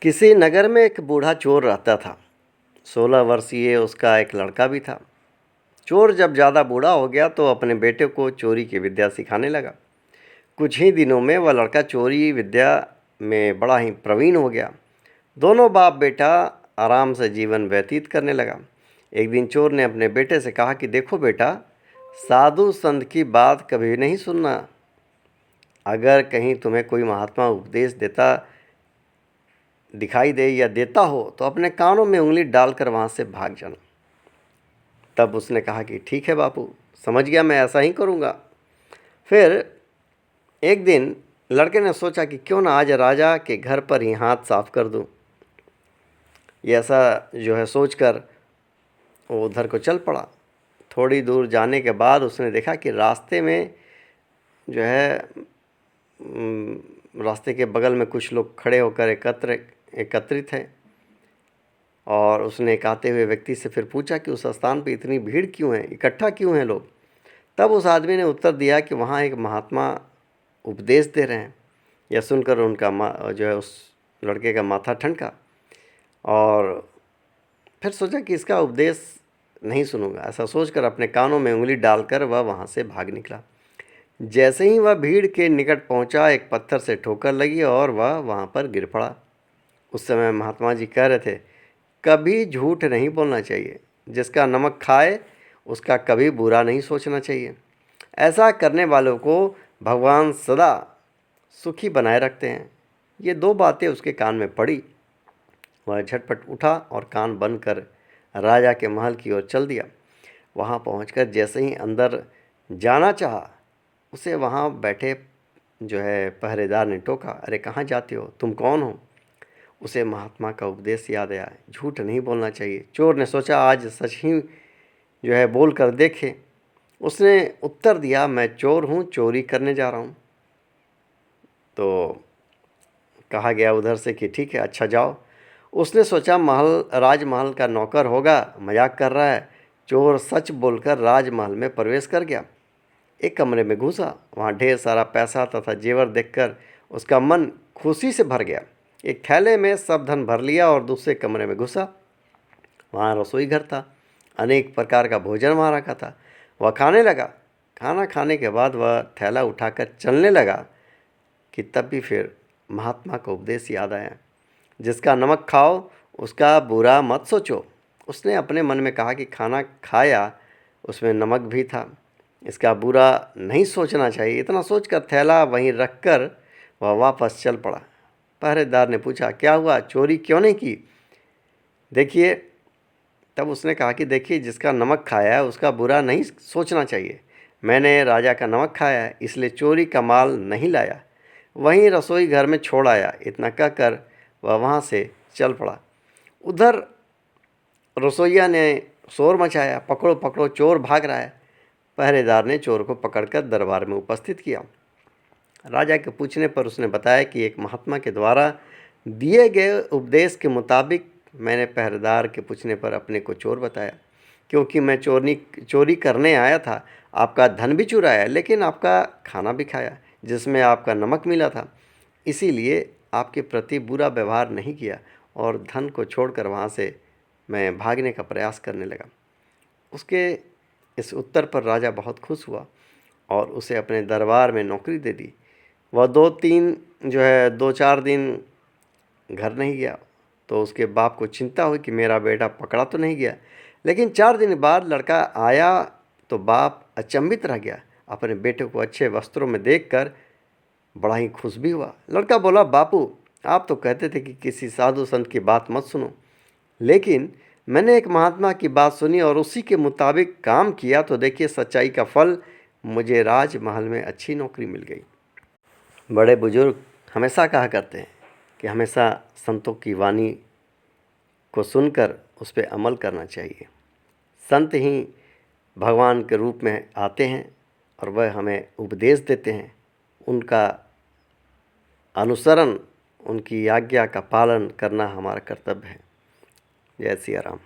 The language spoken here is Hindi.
किसी नगर में एक बूढ़ा चोर रहता था। 16 वर्षीय उसका एक लड़का भी था। चोर जब ज़्यादा बूढ़ा हो गया तो अपने बेटे को चोरी की विद्या सिखाने लगा। कुछ ही दिनों में वह लड़का चोरी विद्या में बड़ा ही प्रवीण हो गया। दोनों बाप बेटा आराम से जीवन व्यतीत करने लगा। एक दिन चोर ने अपने बेटे से कहा कि देखो बेटा, साधु संत की बात कभी नहीं सुनना। अगर कहीं तुम्हें कोई महात्मा उपदेश देता दिखाई दे या देता हो तो अपने कानों में उंगली डालकर वहाँ से भाग जाना। तब उसने कहा कि ठीक है बापू, समझ गया, मैं ऐसा ही करूँगा। फिर एक दिन लड़के ने सोचा कि क्यों ना आज राजा के घर पर ही हाथ साफ कर दूँ। ये ऐसा सोचकर वो उधर को चल पड़ा। थोड़ी दूर जाने के बाद उसने देखा कि रास्ते में रास्ते के बगल में कुछ लोग खड़े होकर एकत्रित हैं। और उसने एक आते हुए व्यक्ति से फिर पूछा कि उस स्थान पर इतनी भीड़ क्यों है, इकट्ठा क्यों हैं लोग। तब उस आदमी ने उत्तर दिया कि वहाँ एक महात्मा उपदेश दे रहे हैं। यह सुनकर उनका उस लड़के का माथा ठनका और फिर सोचा कि इसका उपदेश नहीं सुनूंगा। ऐसा सोचकर अपने कानों में उंगली डालकर वह वहाँ से भाग निकला। जैसे ही वह भीड़ के निकट पहुँचा, एक पत्थर से ठोकर लगी और वह वहाँ पर गिर पड़ा। उस समय महात्मा जी कह रहे थे, कभी झूठ नहीं बोलना चाहिए। जिसका नमक खाए उसका कभी बुरा नहीं सोचना चाहिए। ऐसा करने वालों को भगवान सदा सुखी बनाए रखते हैं। ये दो बातें उसके कान में पड़ी। वह झटपट उठा और कान बंद कर राजा के महल की ओर चल दिया। वहाँ पहुंचकर जैसे ही अंदर जाना चाहा, उसे वहाँ बैठे पहरेदार ने टोका, अरे कहाँ जाते हो, तुम कौन हो। उसे महात्मा का उपदेश याद आया, झूठ नहीं बोलना चाहिए। चोर ने सोचा आज सच ही बोल कर देखे। उसने उत्तर दिया, मैं चोर हूँ, चोरी करने जा रहा हूँ। तो कहा गया उधर से कि ठीक है, अच्छा जाओ। उसने सोचा राजमहल का नौकर होगा, मजाक कर रहा है। चोर सच बोलकर राजमहल में प्रवेश कर गया। एक कमरे में घुसा। वहाँ ढेर सारा पैसा तथा जेवर देखकर उसका मन खुशी से भर गया। एक थैले में सब धन भर लिया और दूसरे कमरे में घुसा। वहाँ रसोई घर था। अनेक प्रकार का भोजन वहाँ रखा था। वह खाने लगा। खाना खाने के बाद वह थैला उठाकर चलने लगा कि तब भी फिर महात्मा का उपदेश याद आया, जिसका नमक खाओ उसका बुरा मत सोचो। उसने अपने मन में कहा कि खाना खाया, उसमें नमक भी था, इसका बुरा नहीं सोचना चाहिए। इतना सोचकर थैला वहीं रखकर वह वापस चल पड़ा। पहरेदार ने पूछा, क्या हुआ, चोरी क्यों नहीं की। देखिए, तब उसने कहा कि देखिए, जिसका नमक खाया है उसका बुरा नहीं सोचना चाहिए। मैंने राजा का नमक खाया है, इसलिए चोरी का माल नहीं लाया, वहीं रसोई घर में छोड़ आया। इतना कहकर वह वहाँ से चल पड़ा। उधर रसोइया ने शोर मचाया, पकड़ो पकड़ो, चोर भाग रहा है। पहरेदार ने चोर को पकड़कर दरबार में उपस्थित किया। राजा के पूछने पर उसने बताया कि एक महात्मा के द्वारा दिए गए उपदेश के मुताबिक मैंने पहरेदार के पूछने पर अपने को चोर बताया, क्योंकि मैं चोरी करने आया था। आपका धन भी चुराया, लेकिन आपका खाना भी खाया जिसमें आपका नमक मिला था। इसीलिए आपके प्रति बुरा व्यवहार नहीं किया और धन को छोड़कर वहाँ से मैं भागने का प्रयास करने लगा। उसके इस उत्तर पर राजा बहुत खुश हुआ और उसे अपने दरबार में नौकरी दे दी। वह 2-4 दिन घर नहीं गया तो उसके बाप को चिंता हुई कि मेरा बेटा पकड़ा तो नहीं गया। लेकिन 4 दिन बाद लड़का आया तो बाप अचंभित रह गया। अपने बेटे को अच्छे वस्त्रों में देखकर बड़ा ही खुश भी हुआ। लड़का बोला, बापू, आप तो कहते थे कि किसी साधु संत की बात मत सुनो, लेकिन मैंने एक महात्मा की बात सुनी और उसी के मुताबिक काम किया तो देखिए सच्चाई का फल, मुझे राजमहल में अच्छी नौकरी मिल गई। बड़े बुजुर्ग हमेशा कहा करते हैं कि हमेशा संतों की वाणी को सुनकर उस पर अमल करना चाहिए। संत ही भगवान के रूप में आते हैं और वह हमें उपदेश देते हैं। उनका अनुसरण, उनकी आज्ञा का पालन करना हमारा कर्तव्य है। जय सिया राम।